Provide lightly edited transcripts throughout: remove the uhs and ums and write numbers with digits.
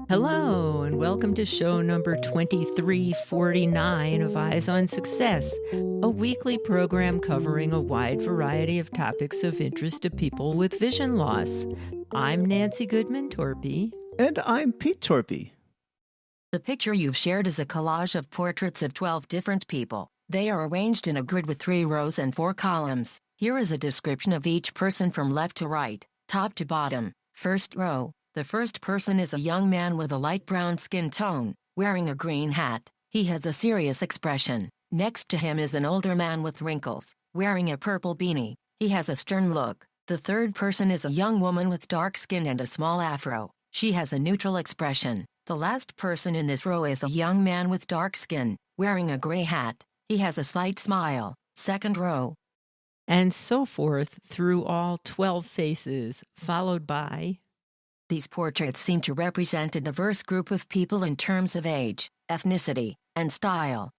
Hello, and welcome to show number 2349 of Eyes on Success, a weekly program covering a wide variety of topics of interest to people with vision loss. I'm Nancy Goodman Torpey. And I'm Pete Torpey. The picture you've shared is a collage of portraits of 12 different people. They are arranged in a grid with 3 rows and 4 columns. Here is a description of each person from left to right, top to bottom. First row. The first person is a young man with a light brown skin tone, wearing a green hat. He has a serious expression. Next to him is an older man with wrinkles, wearing a purple beanie. He has a stern look. The third person is a young woman with dark skin and a small afro. She has a neutral expression. The last person in this row is a young man with dark skin, wearing a gray hat. He has a slight smile. Second row. And so forth through all 12 faces, followed by... These portraits seem to represent a diverse group of people in terms of age, ethnicity, and style.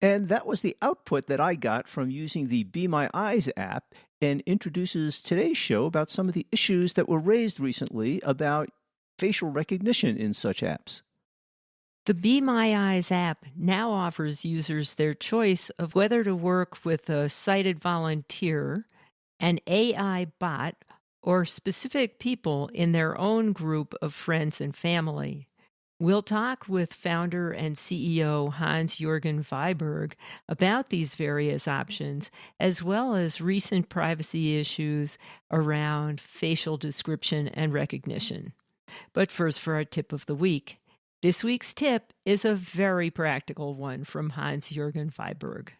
And that was the output that I got from using the Be My Eyes app, and introduces today's show about some of the issues that were raised recently about facial recognition in such apps. The Be My Eyes app now offers users their choice of whether to work with a sighted volunteer, an AI bot, or specific people in their own group of friends and family. We'll talk with founder and CEO Hans Jørgen Wiberg about these various options, as well as recent privacy issues around facial description and recognition. But first, for our tip of the week. This week's tip is a very practical one from Hans Jørgen Wiberg.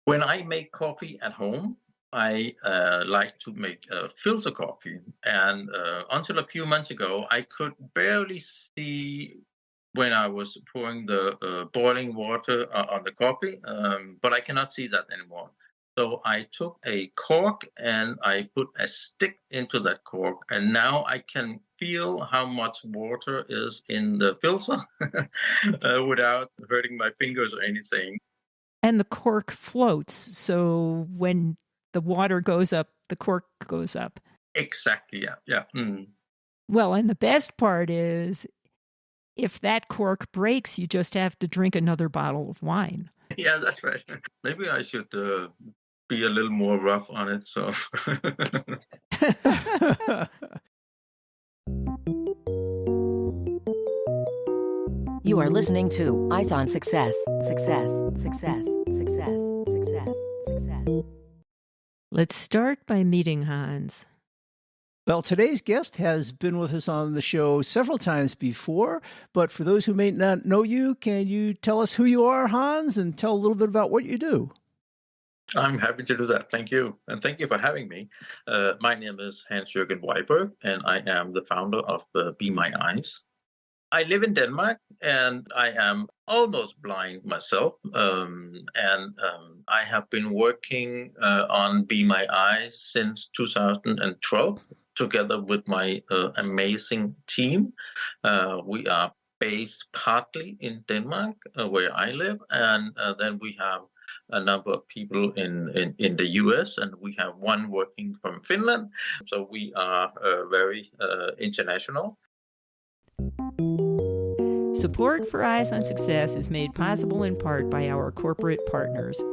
When I make coffee at home, I like to make filter coffee. And until a few months ago, I could barely see when I was pouring the boiling water on the coffee, but I cannot see that anymore. So I took a cork and I put a stick into that cork, and now I can feel how much water is in the filter without hurting my fingers or anything. And the cork floats, so when the water goes up, the cork goes up. Exactly, yeah. Mm. Well, and the best part is, if that cork breaks, you just have to drink another bottle of wine. Yeah, that's right. Maybe I should be a little more rough on it. So. You are listening to Eyes on Success. Success, success, success, success, success. Let's start by meeting Hans. Well, today's guest has been with us on the show several times before, but for those who may not know you, can you tell us who you are, Hans, and tell a little bit about what you do? I'm happy to do that. Thank you. And thank you for having me. My name is Hans Jørgen Wiberg, and I am the founder of Be My Eyes. I live in Denmark, and I am almost blind myself. I have been working on Be My Eyes since 2012, together with my amazing team. We are based partly in Denmark, where I live, and then we have a number of people in the US, and we have one working from Finland. So we are very international. Support for Eyes on Success is made possible in part by our corporate partners.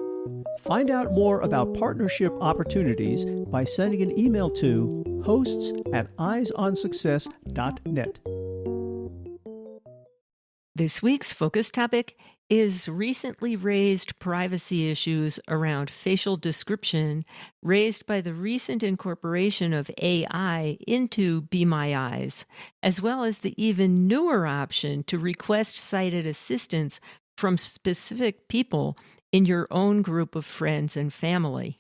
Find out more about partnership opportunities by sending an email to hosts@eyesonsuccess.net. This week's focus topic is recently raised privacy issues around facial description raised by the recent incorporation of AI into Be My Eyes, as well as the even newer option to request sighted assistance from specific people in your own group of friends and family.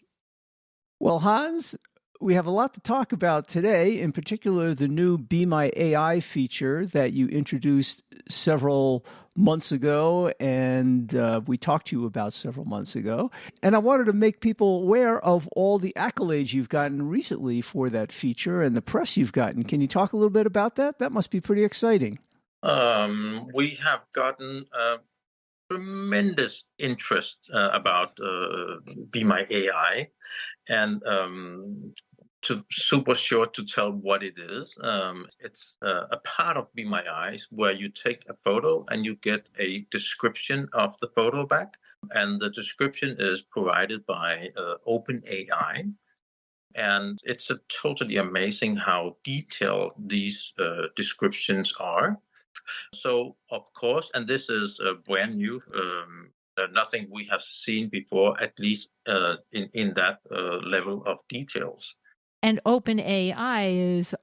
Well, Hans, we have a lot to talk about today, in particular the new Be My AI feature that you introduced several months ago, and we talked to you about several months ago. And I wanted to make people aware of all the accolades you've gotten recently for that feature and the press you've gotten. Can you talk a little bit about that? That must be pretty exciting. We have gotten tremendous interest about Be My AI. And super short to tell what it is. It's a part of Be My Eyes where you take a photo and you get a description of the photo back. And the description is provided by OpenAI. And it's totally amazing how detailed these descriptions are. So, of course, and this is brand new, nothing we have seen before, at least in that level of details. And OpenAI is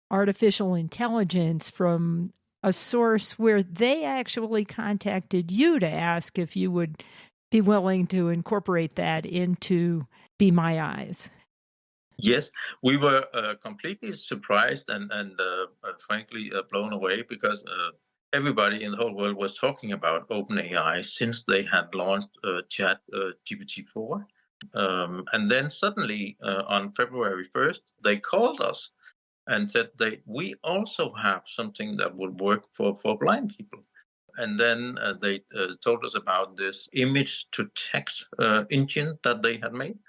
artificial intelligence from a source where they actually contacted you to ask if you would be willing to incorporate that into Be My Eyes. Yes, we were completely surprised and frankly blown away because everybody in the whole world was talking about OpenAI since they had launched Chat GPT-4. And then suddenly on February 1st, they called us and said we also have something that would work for blind people. And then they told us about this image to text engine that they had made.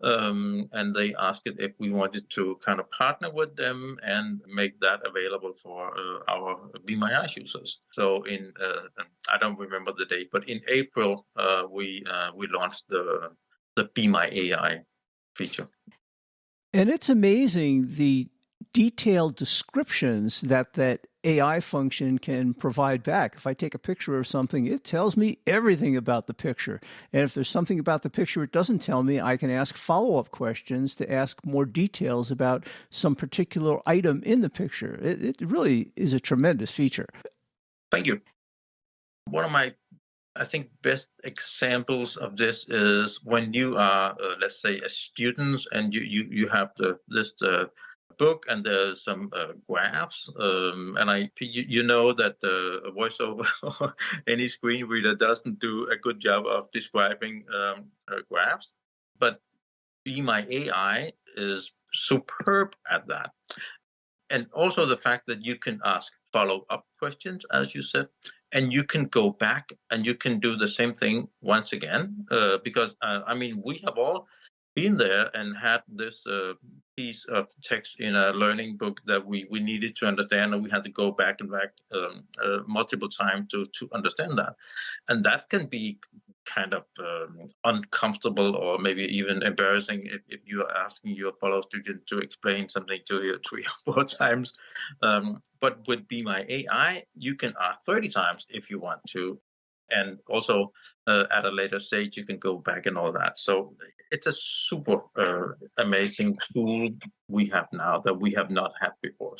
And they asked if we wanted to kind of partner with them and make that available for our Be My Eyes users. So I don't remember the date, but in April we launched the Be My AI feature. And it's amazing the detailed descriptions that AI function can provide back. If I take a picture of something, it tells me everything about the picture. And if there's something about the picture it doesn't tell me, I can ask follow-up questions to ask more details about some particular item in the picture. It really is a tremendous feature. Thank you. One of my, I think, best examples of this is when you are, let's say, a student and you have this book and there's some graphs, and you know that the voiceover or any screen reader doesn't do a good job of describing graphs, but Be My AI is superb at that. And also the fact that you can ask follow-up questions, as you said, and you can go back and you can do the same thing once again, because we have all been there and had this piece of text in a learning book that we needed to understand, and we had to go back and back multiple times to understand that. And that can be kind of uncomfortable or maybe even embarrassing if you are asking your fellow student to explain something to you 3 or 4 times. But with Be My AI, you can ask 30 times if you want to. And also at a later stage, you can go back and all that. So it's a super amazing tool we have now that we have not had before.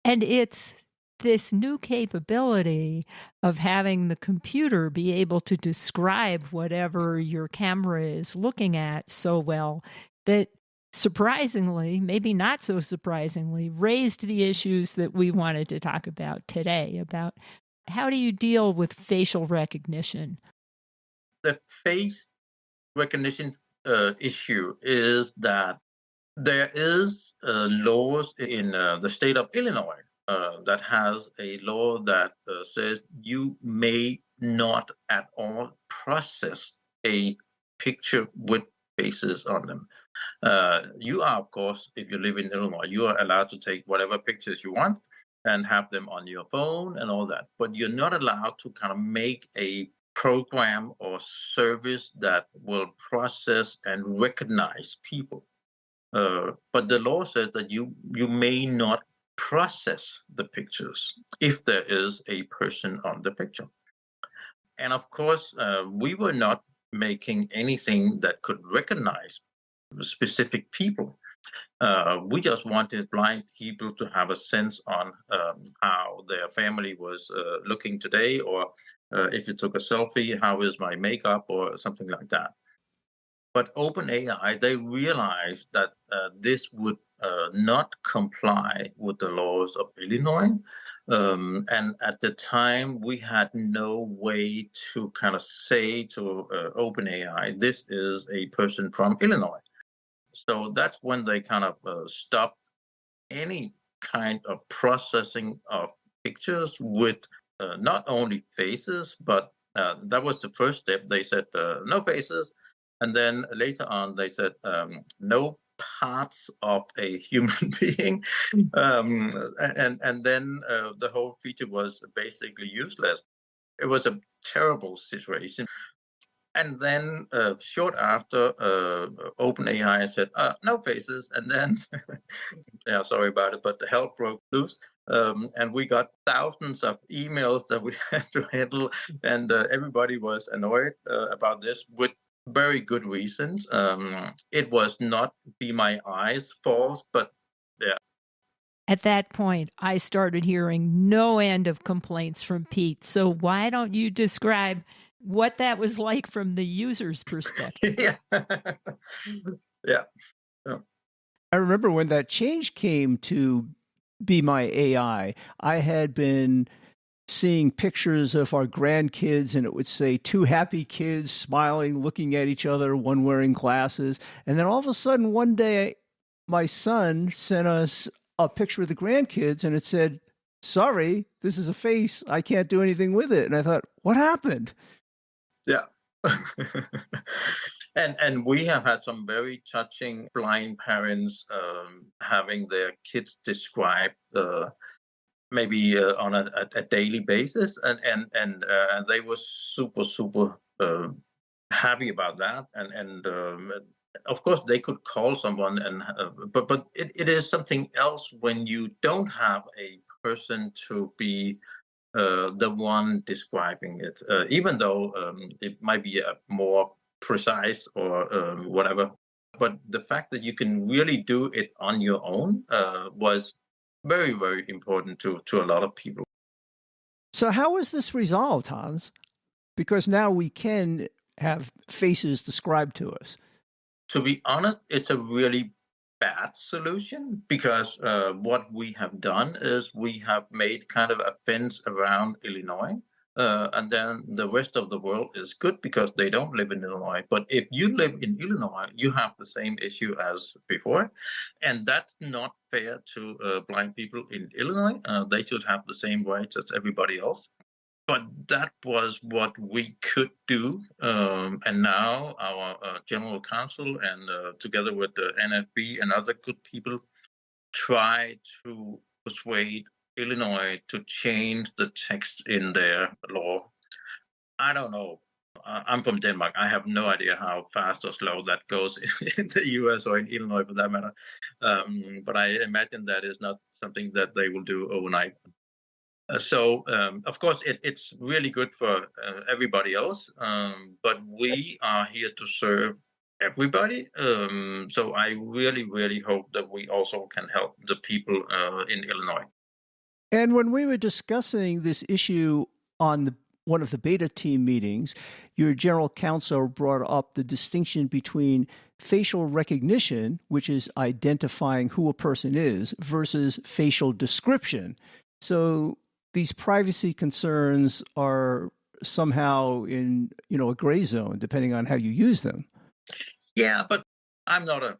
And it's this new capability of having the computer be able to describe whatever your camera is looking at so well that surprisingly, maybe not so surprisingly, raised the issues that we wanted to talk about today, about how do you deal with facial recognition? The face recognition issue is that there is laws in the state of Illinois that has a law that says you may not at all process a picture with faces on them. You are, of course, if you live in Illinois, you are allowed to take whatever pictures you want and have them on your phone and all that. But you're not allowed to kind of make a program or service that will process and recognize people. But the law says that you may not process the pictures if there is a person on the picture. And of course, we were not making anything that could recognize specific people. We just wanted blind people to have a sense on how their family was looking today, or if you took a selfie, how is my makeup, or something like that. But OpenAI, they realized that this would not comply with the laws of Illinois. And at the time, we had no way to kind of say to OpenAI, this is a person from Illinois. So that's when they kind of stopped any kind of processing of pictures with not only faces, but that was the first step. They said no faces. And then later on, they said no parts of a human being, and then the whole feature was basically useless. It was a terrible situation. And then short after, OpenAI said, no faces. And then, yeah, sorry about it, but the hell broke loose. And we got thousands of emails that we had to handle. And everybody was annoyed about this with very good reasons. It was not Be My Eyes' fault, but yeah. At that point, I started hearing no end of complaints from Pete. So why don't you describe what that was like from the user's perspective? Yeah. Yeah. I remember when that change came to Be My AI, I had been seeing pictures of our grandkids, and it would say two happy kids smiling, looking at each other, one wearing glasses. And then all of a sudden, one day, my son sent us a picture of the grandkids, and it said, sorry, this is a face. I can't do anything with it. And I thought, what happened? Yeah. And we have had some very touching blind parents having their kids described maybe on a daily basis, and they were super happy about that, and of course they could call someone, and but it is something else when you don't have a person to be the one describing it, even though it might be a more precise or whatever. But the fact that you can really do it on your own was very, very important to a lot of people. So how was this resolved, Hans? Because now we can have faces described to us. To be honest, it's a really bad solution, because what we have done is we have made kind of a fence around Illinois. And then the rest of the world is good because they don't live in Illinois. But if you live in Illinois, you have the same issue as before. And that's not fair to blind people in Illinois. They should have the same rights as everybody else. But that was what we could do. And now our general counsel, and together with the NFB and other good people, try to persuade Illinois to change the text in their law. I don't know. I'm from Denmark. I have no idea how fast or slow that goes in the US or in Illinois, for that matter. But I imagine that is not something that they will do overnight. So, of course, it's really good for everybody else, but we are here to serve everybody. So I really, really hope that we also can help the people in Illinois. And when we were discussing this issue on one of the beta team meetings, your general counsel brought up the distinction between facial recognition, which is identifying who a person is, versus facial description. So these privacy concerns are somehow in, a gray zone, depending on how you use them. Yeah, but I'm not a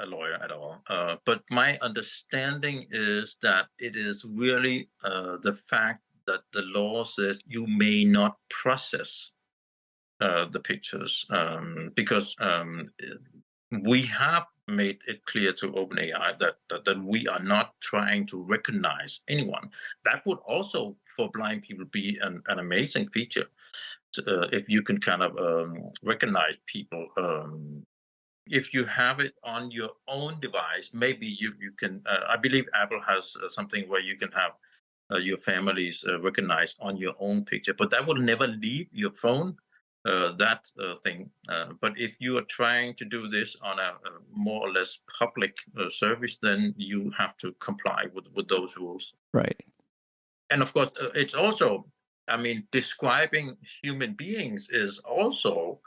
lawyer at all. But my understanding is that it is really the fact that the law says you may not process the pictures, because we have made it clear to OpenAI that we are not trying to recognize anyone. That would also, for blind people, be an amazing feature. If you can kind of recognize people. If you have it on your own device, maybe you can, I believe Apple has something where you can have your families recognized on your own picture, but that will never leave your phone. That thing. But if you are trying to do this on a more or less public service, then you have to comply with those rules. Right. And of course, it's also, describing human beings is also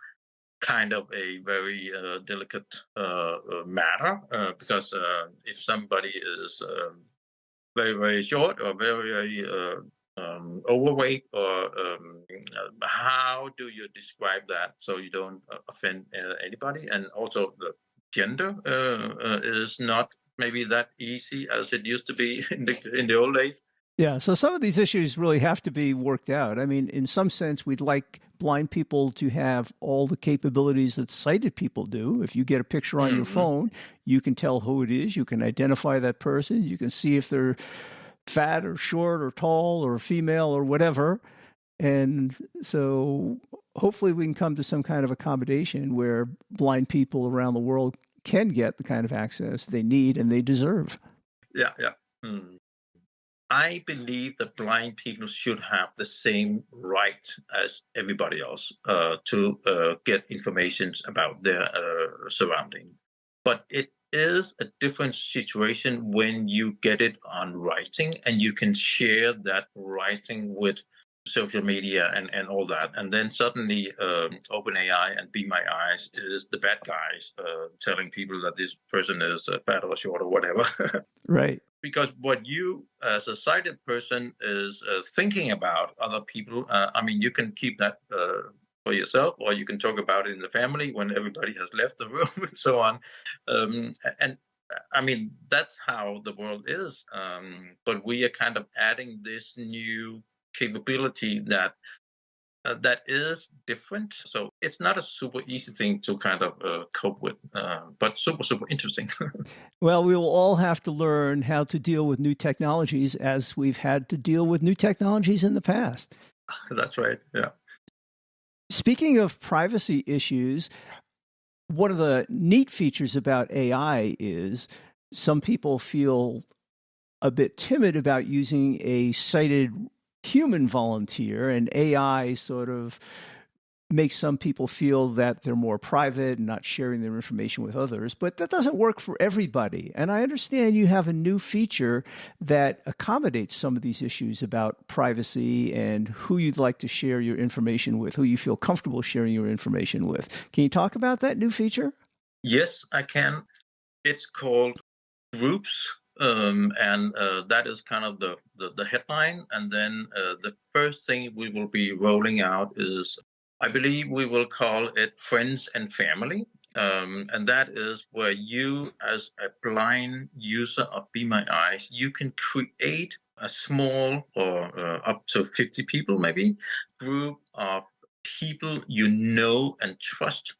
kind of a very delicate matter, because if somebody is very, very short or very, very overweight, or how do you describe that so you don't offend anybody? And also the gender is not maybe that easy as it used to be in the old days. Yeah, so some of these issues really have to be worked out. I mean, in some sense, we'd like blind people to have all the capabilities that sighted people do. If you get a picture on your phone, you can tell who it is, you can identify that person, you can see if they're fat or short or tall or female or whatever. And so hopefully we can come to some kind of accommodation where blind people around the world can get the kind of access they need and they deserve. Yeah. I believe that blind people should have the same right as everybody else to get information about their surrounding. But it is a different situation when you get it on writing and you can share that writing with social media and all that. And then suddenly OpenAI and Be My Eyes is the bad guys telling people that this person is fat or short or whatever. Right. Because what you as a sighted person is thinking about other people, I mean, you can keep that for yourself, or you can talk about it in the family when everybody has left the room and so on. And I mean, that's how the world is. But we are kind of adding this new capability that is different. So it's not a super easy thing to kind of cope with, but super, super interesting. Well, we will all have to learn how to deal with new technologies as we've had to deal with new technologies in the past. That's right. Yeah. Speaking of privacy issues, one of the neat features about AI is some people feel a bit timid about using a sighted human volunteer, and AI sort of makes some people feel that they're more private and not sharing their information with others, but that doesn't work for everybody. And I understand you have a new feature that accommodates some of these issues about privacy and who you'd like to share your information with, who you feel comfortable sharing your information with. Can you talk about that new feature? Yes, I can. It's called Groups. And that is kind of the headline. And then the first thing we will be rolling out is, I believe we will call it Friends and Family. And that is where you, as a blind user of Be My Eyes, you can create a small or up to 50 people maybe group of people you know and trust,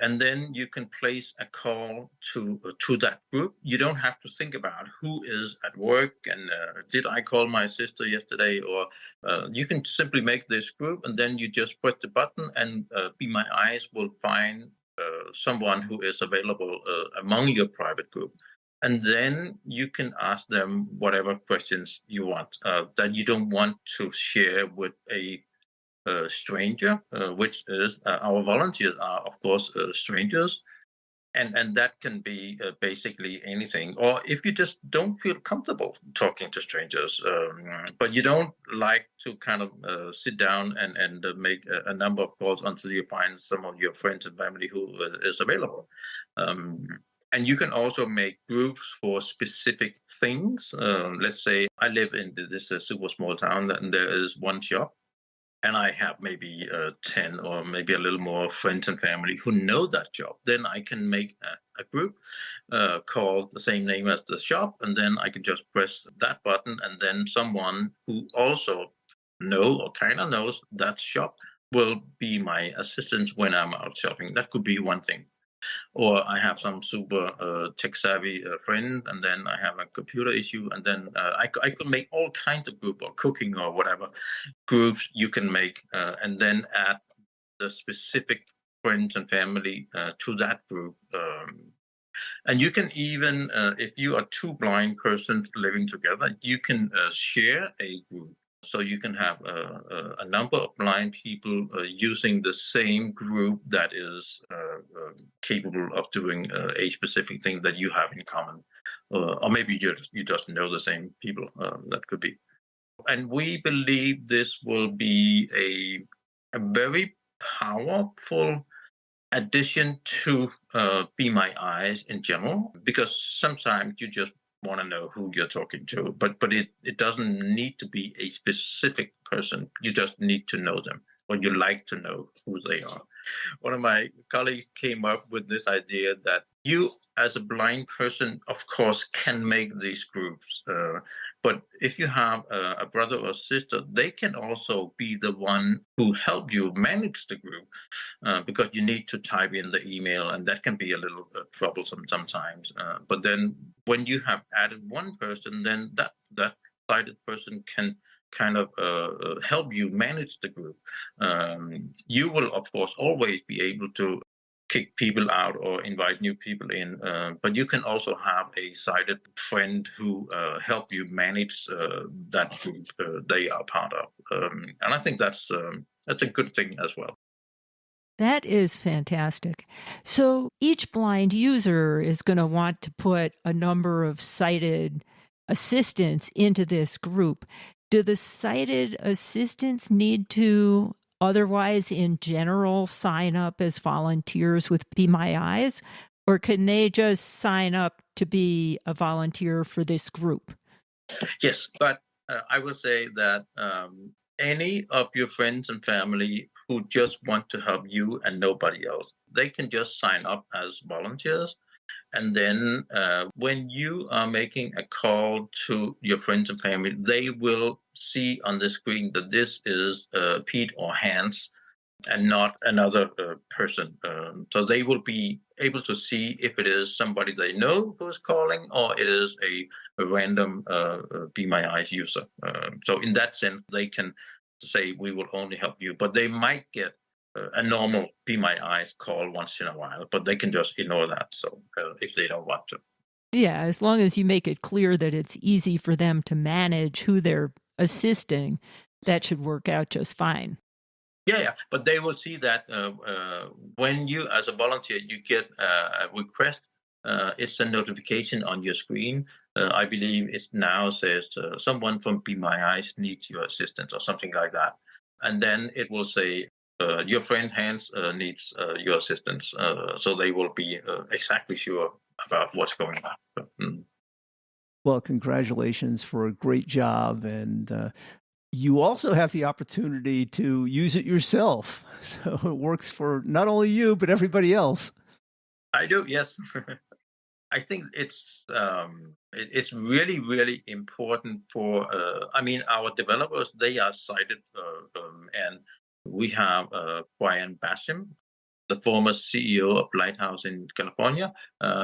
and then you can place a call to that group. You don't have to think about who is at work and did I call my sister yesterday, or you can simply make this group and then you just press the button and Be My Eyes will find someone who is available among your private group. And then you can ask them whatever questions you want that you don't want to share with a stranger, which is our volunteers are, of course, strangers. And that can be basically anything. Or if you just don't feel comfortable talking to strangers, but you don't like to kind of sit down and make a number of calls until you find some of your friends and family who is available. And you can also make groups for specific things. Let's say I live in this super small town and there is one shop. And I have maybe 10 or maybe a little more friends and family who know that job, then I can make a group called the same name as the shop, and then I can just press that button, and then someone who also know or kind of knows that shop will be my assistant when I'm out shopping. That could be one thing. Or I have some super tech-savvy friend, and then I have a computer issue, and then I could make all kinds of group or cooking or whatever groups you can make, and then add the specific friends and family to that group. And you can even, if you are two blind persons living together, you can share a group. So you can have a number of blind people using the same group that is capable of doing a specific thing that you have in common. Or maybe you just know the same people, that could be. And we believe this will be a very powerful addition to Be My Eyes in general, because sometimes you just want to know who you're talking to, but it doesn't need to be a specific person. You just need to know them, or you like to know who they are. One of my colleagues came up with this idea that you, as a blind person, of course, can make these groups, But if you have a brother or sister, they can also be the one who help you manage the group because you need to type in the email, and that can be a little troublesome sometimes. But then when you have added one person, then that sighted person can kind of help you manage the group. You will, of course, always be able to kick people out or invite new people in, but you can also have a sighted friend who help you manage that group they are part of, and I think that's a good thing as well. That is fantastic. So each blind user is going to want to put a number of sighted assistants into this group. Do the sighted assistants need to otherwise in general sign up as volunteers with Be My Eyes, or can they just sign up to be a volunteer for this group? Yes, but I will say that any of your friends and family who just want to help you and nobody else, they can just sign up as volunteers. And then when you are making a call to your friends and family, they will see on the screen that this is Pete or Hans and not another person. So they will be able to see if it is somebody they know who is calling or it is a random Be My Eyes user. So in that sense, they can say, we will only help you, but they might get a normal Be My Eyes call once in a while, but they can just ignore that. So if they don't want to. Yeah, as long as you make it clear that it's easy for them to manage who they're assisting, that should work out just fine. Yeah, but they will see that when you, as a volunteer, you get a request, it's a notification on your screen. I believe it now says someone from Be My Eyes needs your assistance or something like that. And then it will say your friend Hans needs your assistance. So they will be exactly sure about what's going on. Well, congratulations for a great job. And you also have the opportunity to use it yourself. So it works for not only you, but everybody else. I do, yes. I think it's really, really important for, our developers, they are sighted, and we have Brian Basham, the former CEO of Lighthouse in California.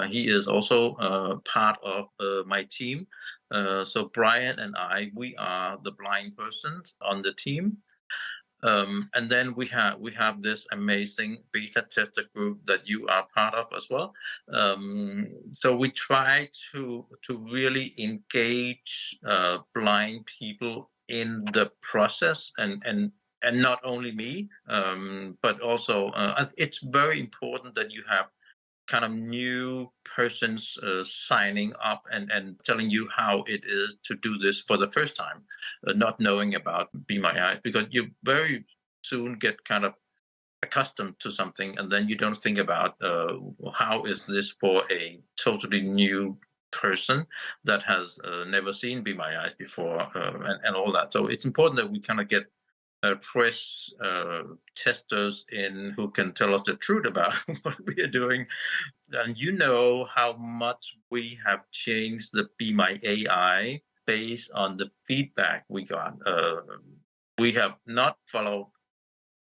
He is also part of my team. So Brian and we are the blind persons on the team. And then we have this amazing beta tester group that you are part of as well. So we try to really engage blind people in the process, and not only me, but also it's very important that you have kind of new persons signing up and telling you how it is to do this for the first time, not knowing about Be My Eyes, because you very soon get kind of accustomed to something, and then you don't think about how is this for a totally new person that has never seen Be My Eyes before, and all that. So it's important that we kind of get fresh testers in who can tell us the truth about what we are doing. And you know how much we have changed the Be My AI based on the feedback we got. We have not followed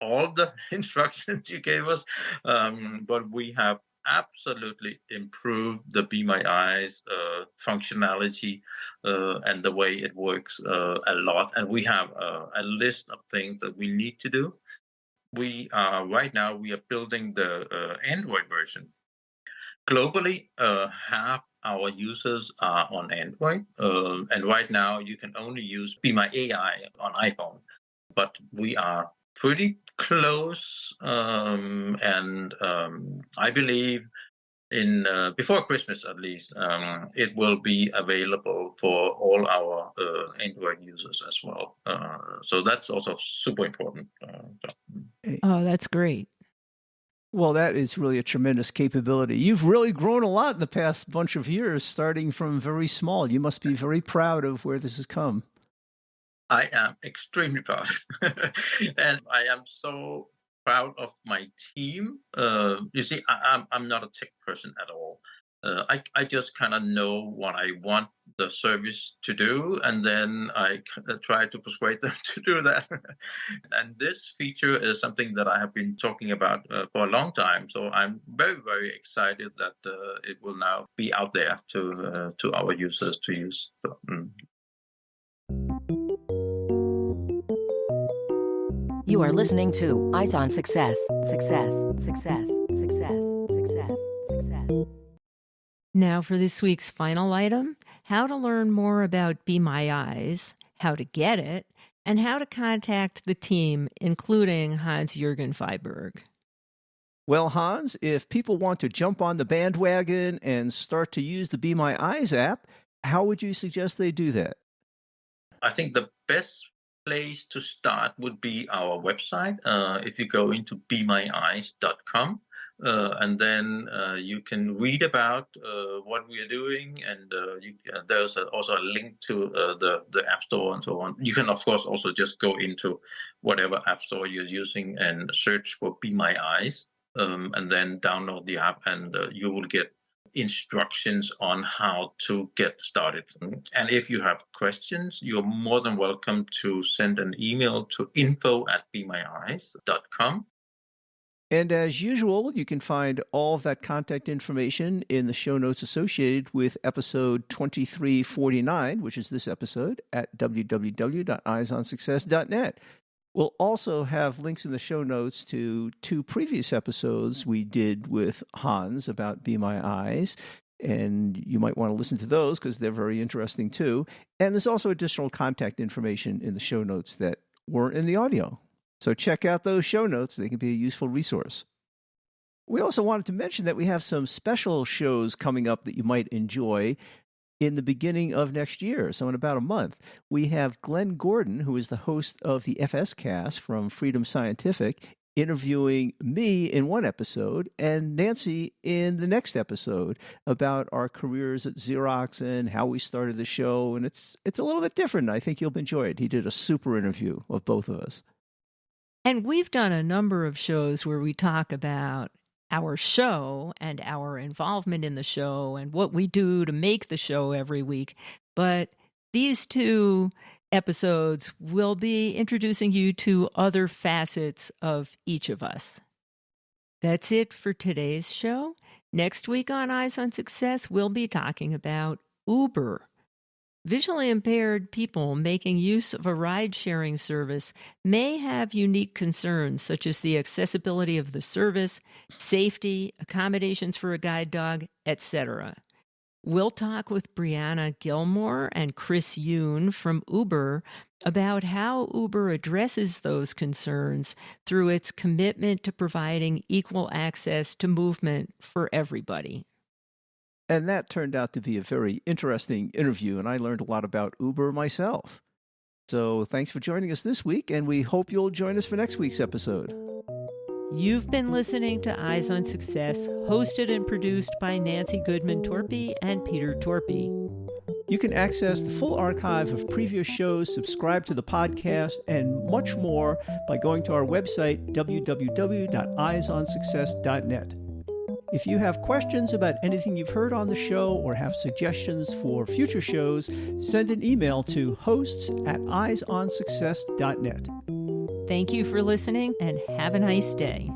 all the instructions you gave us, but we have absolutely improved the Be My Eyes functionality and the way it works a lot. And we have a list of things that we need to do. We are right now we are building the Android version. Globally, half our users are on Android, and right now you can only use Be My AI on iPhone. But we are pretty close, and I believe in before Christmas at least, it will be available for all our Android users as well. So that's also super important. Oh, that's great. Well, that is really a tremendous capability. You've really grown a lot in the past bunch of years, starting from very small. You must be very proud of where this has come. I am extremely proud. And I am so proud of my team. You see, I'm not a tech person at all. I just kind of know what I want the service to do, and then I try to persuade them to do that. And this feature is something that I have been talking about for a long time. So I'm very, very excited that it will now be out there to our users to use. So, You are listening to Eyes on Success. Success, success, success, success, success. Now for this week's final item, how to learn more about Be My Eyes, how to get it, and how to contact the team, including Hans Jørgen Wiberg. Well, Hans, if people want to jump on the bandwagon and start to use the Be My Eyes app, how would you suggest they do that? I think the best place to start would be our website. If you go into bemyeyes.com, and then you can read about what we are doing, and there's also a link to the App Store and so on. You can, of course, also just go into whatever App Store you're using and search for Be My Eyes, and then download the app, and you will get instructions on how to get started. And if you have questions, you're more than welcome to send an email to info@bemyeyes.com. And as usual, you can find all of that contact information in the show notes associated with episode 2349, which is this episode, at www.eyesonsuccess.net. We'll also have links in the show notes to 2 previous episodes we did with Hans about Be My Eyes, and you might want to listen to those because they're very interesting too. And there's also additional contact information in the show notes that weren't in the audio. So check out those show notes. They can be a useful resource. We also wanted to mention that we have some special shows coming up that you might enjoy in the beginning of next year, so in about a month. We have Glenn Gordon, who is the host of the FS Cast from Freedom Scientific, interviewing me in one episode and Nancy in the next episode about our careers at Xerox and how we started the show. And it's a little bit different. I think you'll enjoy it. He did a super interview of both of us. And we've done a number of shows where we talk about our show and our involvement in the show and what we do to make the show every week. But these 2 episodes will be introducing you to other facets of each of us. That's it for today's show. Next week on Eyes on Success, we'll be talking about Uber. Visually impaired people making use of a ride-sharing service may have unique concerns such as the accessibility of the service, safety, accommodations for a guide dog, etc. We'll talk with Brianna Gilmore and Chris Yoon from Uber about how Uber addresses those concerns through its commitment to providing equal access to movement for everybody. And that turned out to be a very interesting interview, and I learned a lot about Uber myself. So thanks for joining us this week, and we hope you'll join us for next week's episode. You've been listening to Eyes on Success, hosted and produced by Nancy Goodman Torpey and Peter Torpey. You can access the full archive of previous shows, subscribe to the podcast, and much more by going to our website, www.eyesonsuccess.net. If you have questions about anything you've heard on the show or have suggestions for future shows, send an email to hosts@eyesonsuccess.net. Thank you for listening and have a nice day.